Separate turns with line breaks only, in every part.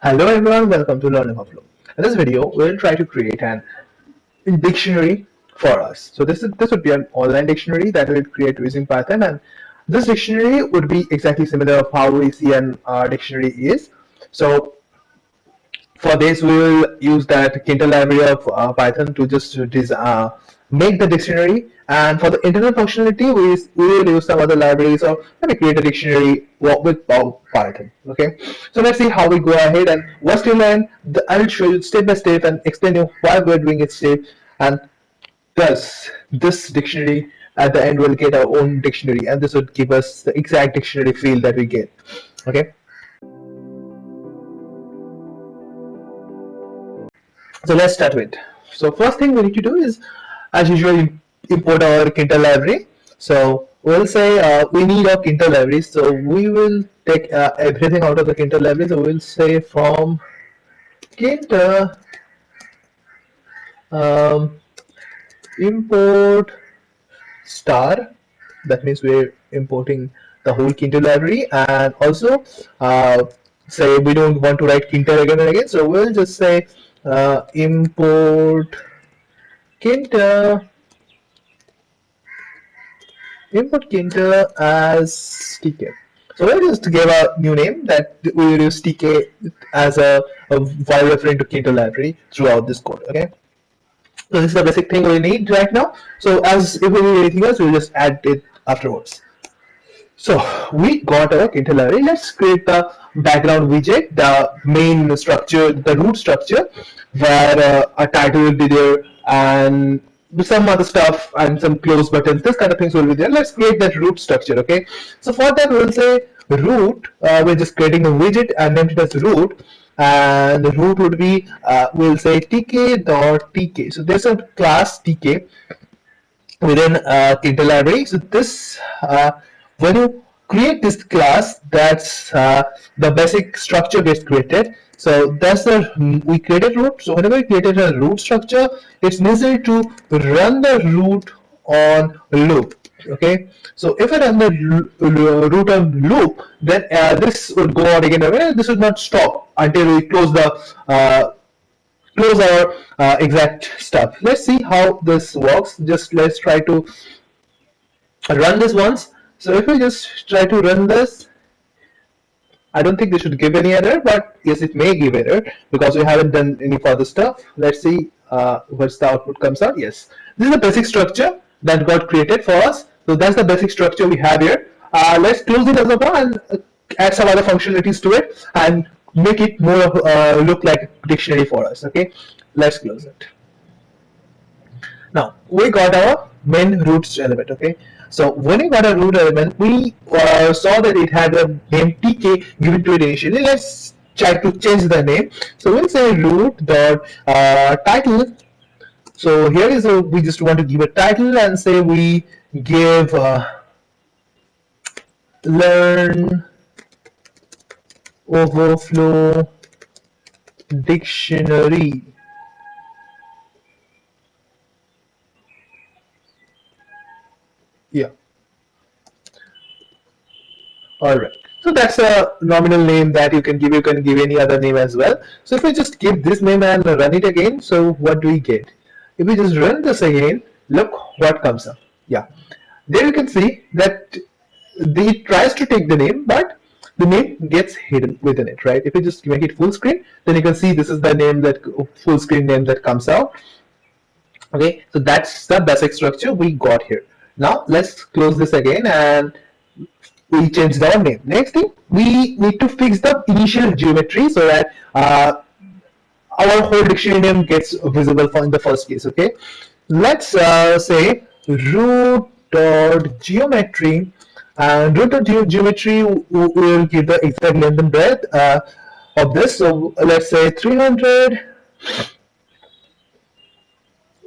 Hello everyone, welcome to Learning Overflow. In this video, we'll try to create an dictionary for us. So this would be an online dictionary that we'll create using Python, and this dictionary would be exactly similar of how we see an dictionary is. So for this, we will use that Kinter library of Python to just make the dictionary. And for the internal functionality, we will use some other libraries or maybe create a dictionary with Python. Okay, so let's see how we go ahead. And once you learn, I will show you step by step and explain you why we're doing it step. And thus, this dictionary at the end will get our own dictionary, and this would give us the exact dictionary feel that we get. Okay. So let's start with. So first thing we need to do is, as usual, import our Kinter library. So we'll say we need our Kinter library. So we will take everything out of the Kinter library. So we'll say from Kinter import star. That means we're importing the whole Kinter library, and also say we don't want to write Kinter again and again. So we'll just say import Kinter as TK. So we'll just give a new name that we will use TK as while referring to Kinter library throughout this code. Okay. So this is the basic thing we need right now. So as if we need anything else, we'll just add it afterwards. So we got our Kinter library. Let's create the background widget, the main structure, the root structure, where a title will be there and some other stuff and some close buttons, this kind of things will be there. Let's create that root structure. Okay. So for that we'll say root. We're just creating a widget and name it as root. And the root would be we'll say tk.tk. So there's a class tk within Kinter library. So this when you create this class, that's the basic structure gets created. So that's the we created root. So whenever we created a root structure, it's necessary to run the root on loop. Okay, so if I run the root on loop, then this would go on again and again. This would not stop until we close the close our exact stuff. Let's see how this works. Just let's try to run this once. So if we just try to run this, I don't think this should give any error, but yes, it may give error because we haven't done any further stuff. Let's see what's the output comes out. Yes, this is the basic structure that got created for us. So that's the basic structure we have here. Let's close it as of now and add some other functionalities to it and make it more look like a dictionary for us. Okay, let's close it. Now we got our main roots element. Okay, so when we got a root element, we saw that it had a name tk given to it initially. Let's try to change the name. So we'll say root dot title. So here is we just want to give a title and say we give learn overflow dictionary. Yeah. All right. So that's a nominal name that you can give. You can give any other name as well. So if we just give this name and run it again, so what do we get? If we just run this again, look what comes up. Yeah. There you can see that it tries to take the name, but the name gets hidden within it, right? If you just make it full screen, then you can see this is the name that full screen name that comes out. Okay, so that's the basic structure we got here. Now let's close this again and we change our name. Next thing, we need to fix the initial geometry so that our whole dictionary name gets visible for in the first case. Okay, let's say root.geometry, and root.geometry will give the exact length and breadth of this. So let's say 300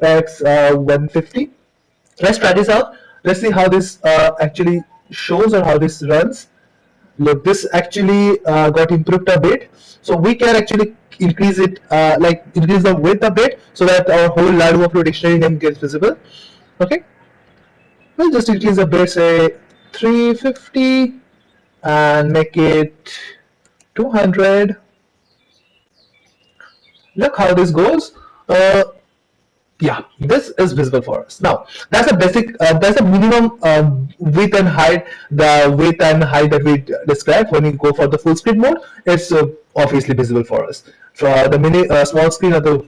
x 150. Let's try this out. Let's see how this actually shows or how this runs. Look, this actually got improved a bit, so we can actually increase it, like increase the width a bit so that our whole Learning Overflow dictionary name gets visible. Okay, we'll just increase the bit, say 350, and make it 200. look how this goes. Yeah, this is visible for us. Now that's a basic, that's a minimum width and height, the width and height that we described. When you go for the full screen mode, it's obviously visible for us. For the small screen or the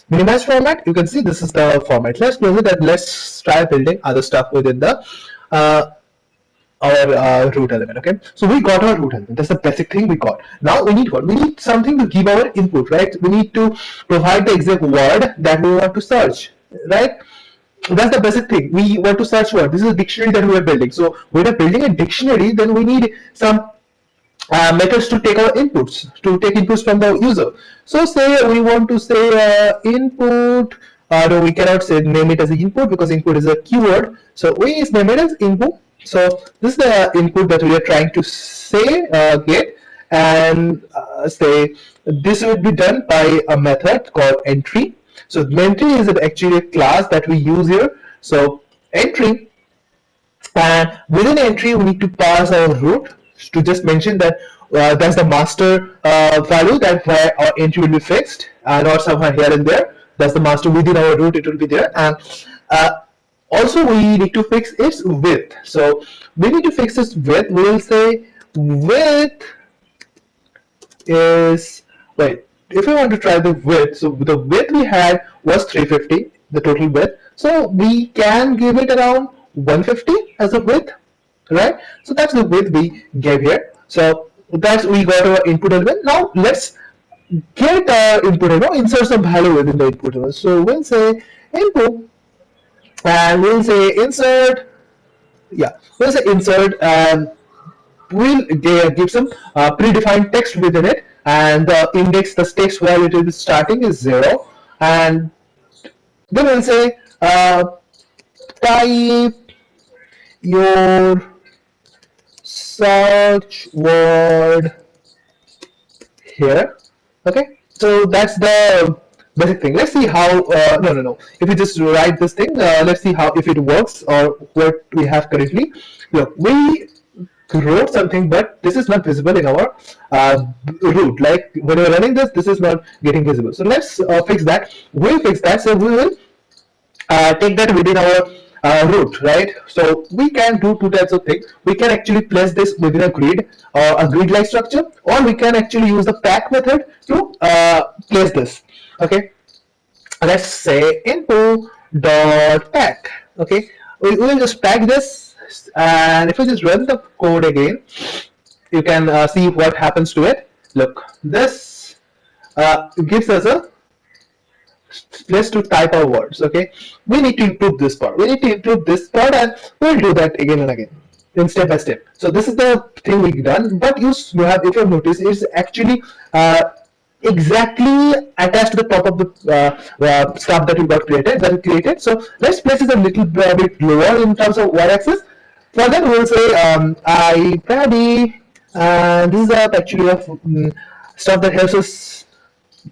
minimized format, you can see this is the format. Let's close it and let's try building other stuff within the uh, our root element. Okay, so we got our root element. That's the basic thing we got. Now we need what? We need something to give our input, right? We need to provide the exact word that we want to search, right? That's the basic thing. We want to search word. This is a dictionary that we are building. So when we're building a dictionary, then we need some methods to take our inputs, to take inputs from the user. So say we want to say input, no, we cannot say name it as input because input is a keyword. So we name it as input. So this is the input that we are trying to say, get, and say this would be done by a method called entry. So entry is actually a class that we use here. So entry, and within entry we need to pass our root to just mention that that's the master value that where our entry will be fixed, not somewhere here and there. That's the master within our root, it will be there. And also we need to fix its width. So we need to fix its width. We will say width is, wait, if we want to try the width, so the width we had was 350, the total width. So we can give it around 150 as a width, right? So that's the width we gave here. So that's, we got our input element. Now let's get our input element, insert some value within the input element. So we'll say input, and we'll say insert, yeah, we'll say insert, and we'll give some predefined text within it, and the index, the text where it will be starting is 0, and then we'll say type your search word here. Okay, so that's the basic thing. Let's see how, no, if we just write this thing, let's see how, if it works or what we have currently. Look, we wrote something, but this is not visible in our root. Like when we're running this, this is not getting visible. So let's fix that. We'll fix that. So we will take that within our root, right? So we can do two types of things. We can actually place this within a grid or a grid-like structure, or we can actually use the pack method to place this. Okay, let's say info dot pack. Okay, we will just pack this, and if we just run the code again, you can see what happens to it. Look, this gives us a place to type our words. Okay, we need to improve this part. We need to improve this part, and we'll do that again and again, in step by step. So this is the thing we've done. But you have, if you have noticed, it's actually exactly attached to the top of the stuff that we got created. So let's place it a little bit lower in terms of y-axis. For that, we'll say I paddy, and this is actually a stuff that helps us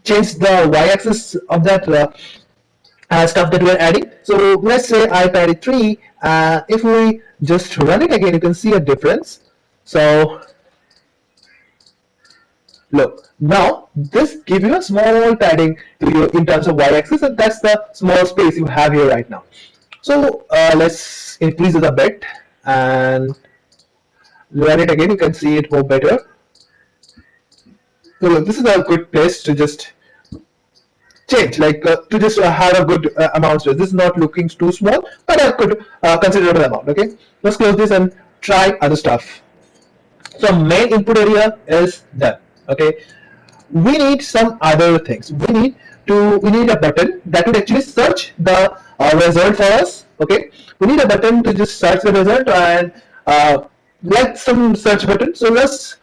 change the y-axis of that stuff that we're adding. So let's say iPad 3. If we just run it again, you can see a difference. So look, now this gives you a small padding to you in terms of y-axis, and that's the small space you have here right now. So let's increase it a bit and run it again. You can see it more better. So look, this is a good place to just change, like to just have a good amount space. This is not looking too small, but a good considerable amount. Okay, let's close this and try other stuff. So main input area is done. Okay, we need some other things. We need a button that would actually search the result for us. Okay, we need a button to just search the result, and like some search button. So let's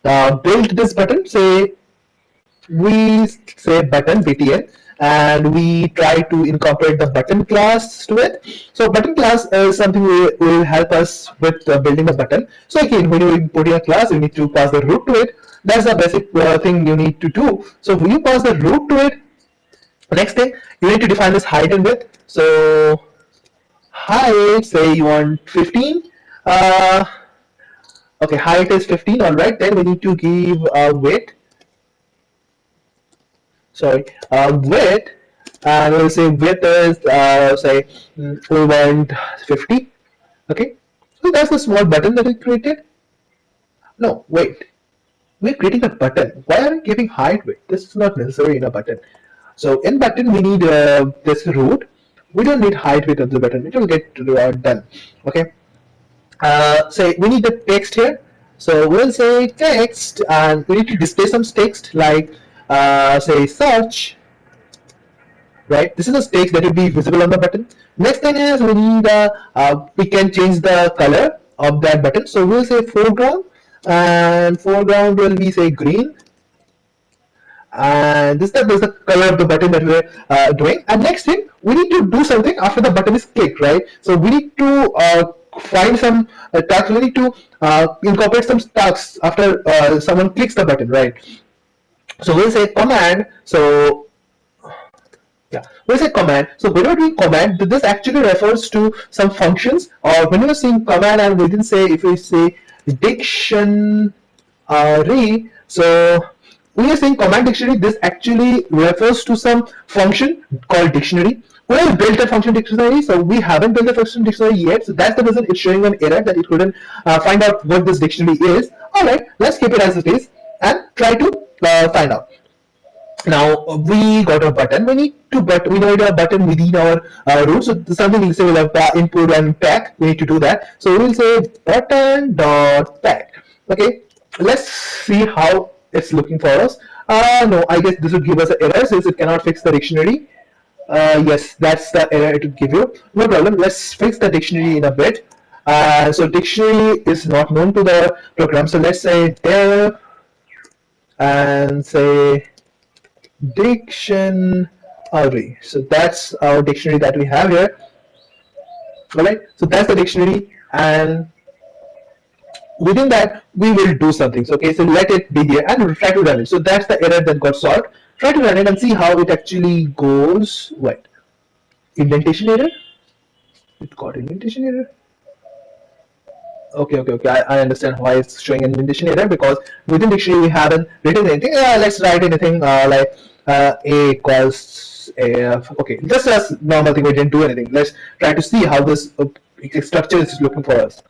build this button. Say we say button btn, and we try to incorporate the button class to it. So button class is something will help us with building a button. So again, when you import a class, you need to pass the root to it. That's the basic thing you need to do. So when you pass the root to it, next thing you need to define this height and width. So height, say you want 15. Okay, height is 15. All right, then we need to give width. sorry, width, and we'll say width is say we want 50. Okay, so that's the small button that we created. No, wait, we're creating a button. Why are we giving height width? This is not necessary in a button. So in button we need this root. We don't need height width of the button. It will get done. Okay. Say we need the text here. So we'll say text, and we need to display some text like say search. Right. This is the text that will be visible on the button. Next thing is we need we can change the color of that button. So we'll say foreground, and foreground will be say green, and this is the color of the button that we're doing. And next thing, we need to do something after the button is clicked, right? So we need to find some tags. We need to incorporate some tags after someone clicks the button, right? So we'll say command. So yeah, we'll say command. So when we're doing command, this actually refers to some functions, or when you're saying command, and we didn't say, if we say dictionary, so we are saying command dictionary, this actually refers to some function called dictionary. We have built a function dictionary, so we haven't built a function dictionary yet, so that's the reason it's showing an error that it couldn't find out what this dictionary is. Alright, let's keep it as it is and try to find out. Now we got a button. We need a button within our root. So something we'll say we'll have input and pack. We need to do that. So we'll say button dot pack. Okay. Let's see how it's looking for us. No, I guess this would give us an error since it cannot fix the dictionary. Yes, that's the error it would give you. No problem. Let's fix the dictionary in a bit. So dictionary is not known to the program. So let's say there and say dictionary. So that's our dictionary that we have here. Alright, so that's the dictionary, and within that we will do something. So okay, so let it be here and try to run it. So that's the error that got solved. Try to run it and see how it actually goes. Wait, indentation error? It got indentation error? Okay. I understand why it's showing an indentation error, because within dictionary we haven't written anything. Let's write anything like a equals a. Okay, just as normal thing. We didn't do anything. Let's try to see how this structure is looking for us.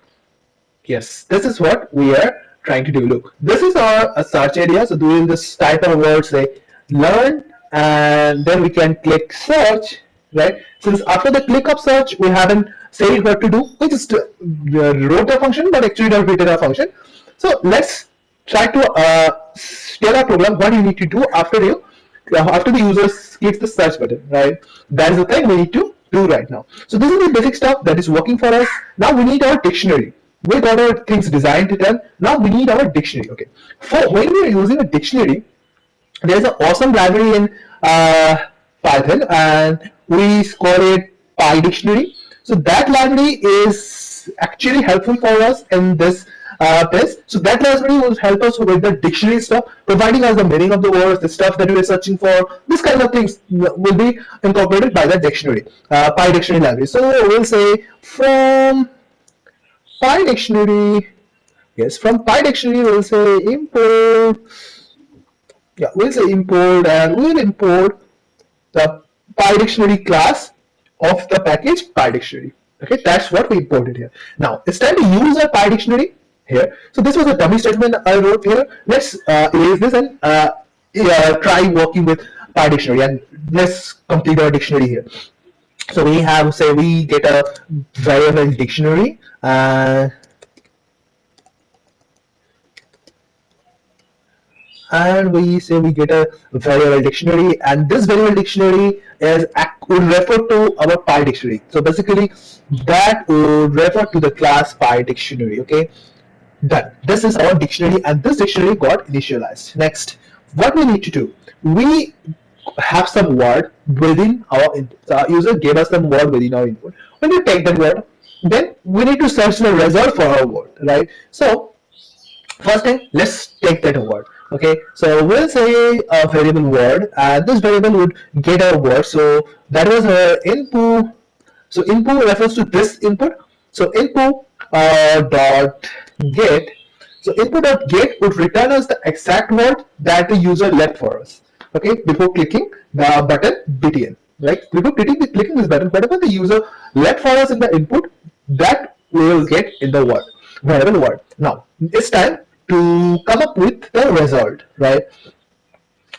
Yes, this is what we are trying to do. Look, this is our search area. So doing this type of word, say learn, and then we can click search, right? Since after the click of search, we haven't said what to do. We just wrote a function, but actually not written a function. So let's try to tell our program what you need to do after the user clicks the search button, right? That is the thing we need to do right now. So this is the basic stuff that is working for us. Now we need our dictionary. We got our things designed to done. Now we need our dictionary. Okay. For when we are using a dictionary, there's an awesome library in Python, and we call it PyDictionary. So that library is actually helpful for us in this place. So that library will help us with the dictionary stuff, providing us the meaning of the words, the stuff that we are searching for. This kind of things will be incorporated by the dictionary, PyDictionary library. So we'll say from PyDictionary, yes, from PyDictionary we'll say import. Yeah, we'll say import, and we'll import the PyDictionary class of the package PyDictionary. Okay, that's what we imported here. Now it's time to use our PyDictionary here. So this was a dummy statement I wrote here. Let's erase this and try working with PyDictionary, and let's complete our dictionary here. So we have, say, we get a variable dictionary. And we say we get a variable dictionary, and this variable dictionary would refer to our PyDictionary. So basically that would refer to the class PyDictionary. Okay, done. This is our dictionary, and this dictionary got initialized. Next, what we need to do, we have some word within our input. So our user gave us some word within our input. When we take that word, then we need to search the result for our word, right? So first thing, let's take that word. Okay, so we'll say a variable word, and this variable would get a word. So that was our input. So input refers to this input. So input dot get. So input dot get would return us the exact word that the user left for us. okay, before clicking the button btn. Right? Before clicking this button, whatever the user left for us in the input, that we will get in the word, variable word. Now it's time to come up with the result, right?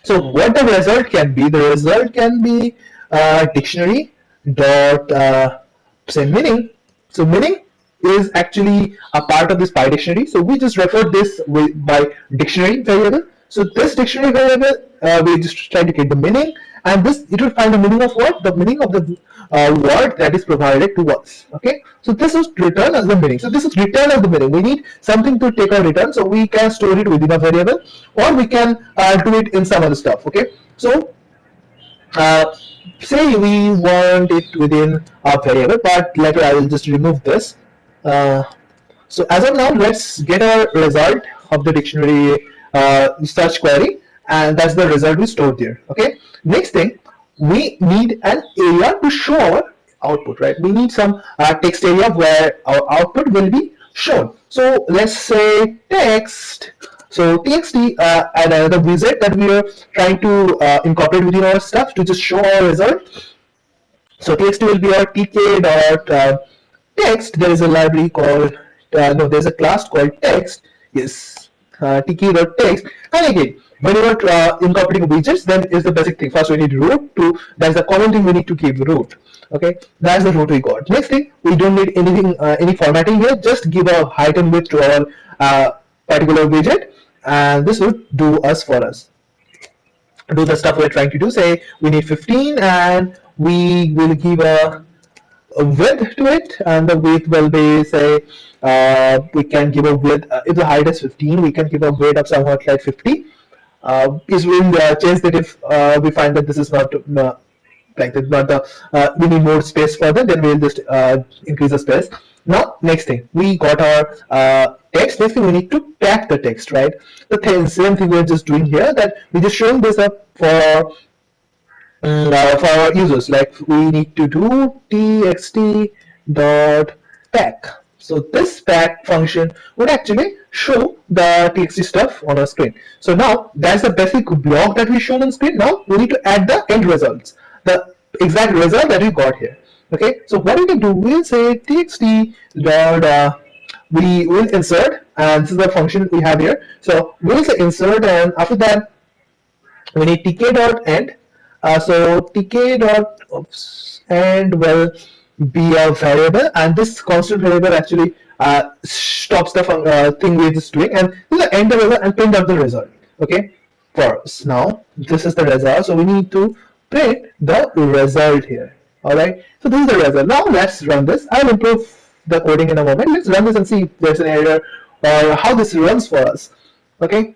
So what the result can be? The result can be dictionary dot say meaning. So meaning is actually a part of this PyDictionary. So we just refer this by dictionary variable. So this dictionary variable, we just try to get the meaning, and this it will find the meaning of what? The meaning of the word that is provided to us. Okay. So this is return as the meaning. So this is return as the meaning. We need something to take our return, so we can store it within a variable, or we can do it in some other stuff. Okay. So uh, say we want it within a variable, but later I will just remove this. Uh, so as of now, let's get a result of the dictionary search query, and that's the result we stored there. Okay. Next thing, we need an area to show our output, right? We need some text area where our output will be shown. So let's say text. So txt and another widget that we are trying to incorporate within our stuff to just show our result. So txt will be our tk dot text. There is a library called no, there's a class called text. Yes, tk dot text. And again, when you are incorporating widgets, then is the basic thing. First, we need root to. That's the common thing we need to give root. Okay, that's the root we got. Next thing, we don't need anything, any formatting here. Just give a height and width to our particular widget, and this will do us for us. Do the stuff we're trying to do. Say we need 15, and we will give a width to it, and the width will be, say, we can give a width, if the height is 15, we can give a width of somewhat like 50. Is will change that if we find that this is not like that, not the we need more space for that, then we'll just increase the space. Now next thing, we got our text. Next thing, we need to pack the text, right? The same thing we're just doing here, that we're just showing this up for our users. Like we need to do txt dot pack. So this pack function would actually show the txt stuff on our screen. So now that's the basic block that we shown on screen. Now we need to add the end results, the exact result that we got here. Okay, so what we can do, we'll say txt dot we will insert, and this is the function we have here. So we'll say insert, and after that we need tk dot end. So tk dot end will be a variable, and this constant variable actually stops the thing we're just doing, and this is the end variable, and print out the result. Okay, for us now this is the result, so we need to print the result here. All right, so this is the result. Now let's run this. I'll improve the coding in a moment. Let's run this and see if there's an error or how this runs for us. Okay,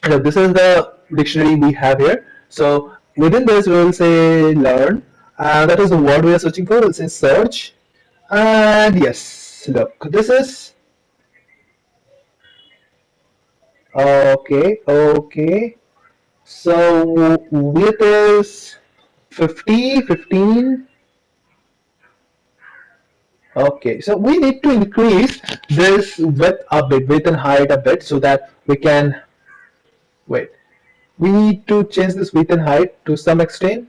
so this is the dictionary we have here. So within this, we will say learn, and that is the word we are searching for. We'll say search, and yes, look, this is okay. Okay, so width is 50, 15. Okay, so we need to increase this width a bit, width and height a bit, so that we can wait. We need to change this width and height to some extent.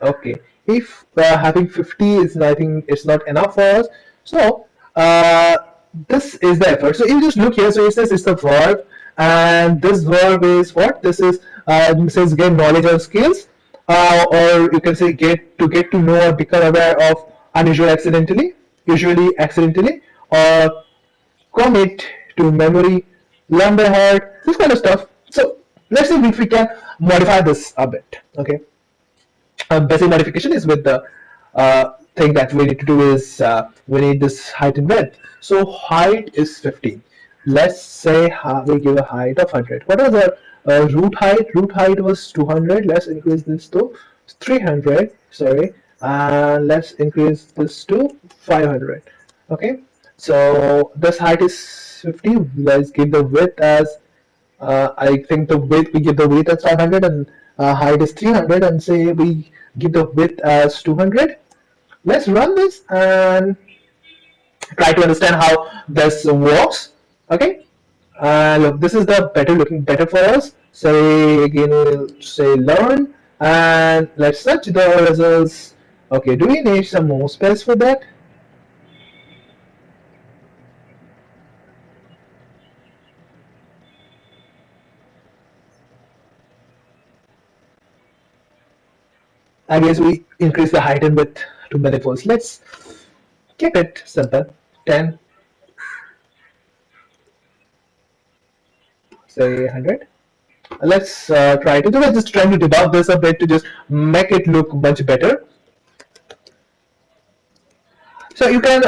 Okay, if having 50 is, I think it's not enough for us. So this is the effort. So if you just look here, so it says it's the verb, and this verb is what? This is says gain knowledge or skills, or you can say get to know or become aware of unusual accidentally, usually accidentally, or commit to memory, learn by heart, this kind of stuff. So let's see if we can modify this a bit. Okay, basic modification is with the thing that we need to do is we need this height and width. So height is 15. Let's say we give a height of 100. What was the root height? Root height was 200. Let's increase this to 300. Sorry, and let's increase this to 500. Okay, so this height is 50. Let's give the width as I think the width, we give the width as 500, and height is 300, and say we give the width as 200. Let's run this and try to understand how this works. Okay, look, this is the better looking better for us. say again, we'll say learn, and let's search the results. Okay, do we need some more space for that? I guess we increase the height and width to many folds. Let's keep it simple. 10, say 100. Let's try to do it. Just trying to debug this a bit to just make it look much better. So you can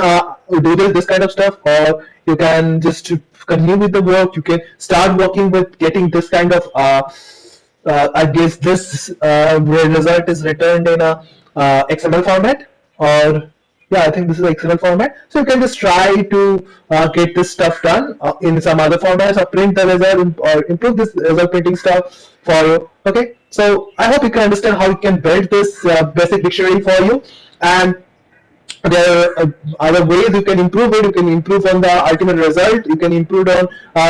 do this kind of stuff, or you can just continue with the work. You can start working with getting this kind of. I guess this result is returned in a XML format, or yeah, I think this is XML format. So you can just try to get this stuff done in some other formats, or print the result, or improve this result printing stuff for you. Okay, so I hope you can understand how you can build this basic dictionary for you. And there are other ways you can improve it. You can improve on the ultimate result. You can improve on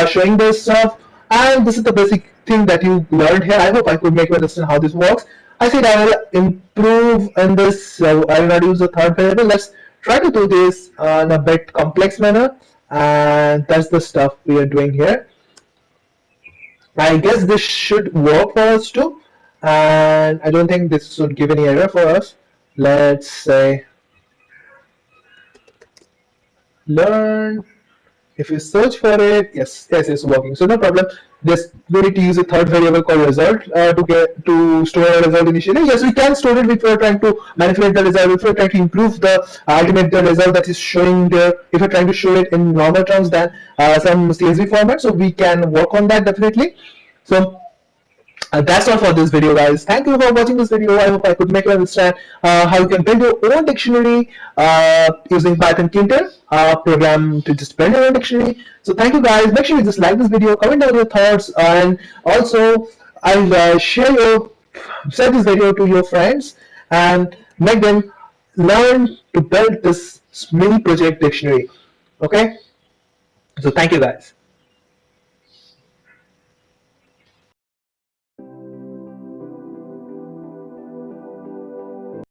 showing this stuff. And this is the basic thing that you learned here. I hope I could make you understand how this works. I said I will improve in this. I will not use the third variable. Let's try to do this in a bit complex manner. And that's the stuff we are doing here. I guess this should work for us too. And I don't think this should give any error for us. Let's say learn. If you search for it, yes, it's working. So no problem. Just we need to use a third variable called result to store a result initially. Yes, we can store it if we're trying to manipulate the result. If we're trying to improve the ultimate the result that is showing there. If we're trying to show it in normal terms than some CSV format, so we can work on that definitely. So that's all for this video, guys. Thank you for watching this video. I hope I could make you understand how you can build your own dictionary using Python Kinter program to just build your own dictionary. So thank you, guys. Make sure you just like this video, comment down your thoughts, and also I'll share this video to your friends and make them learn to build this mini project dictionary. Okay. So thank you, guys.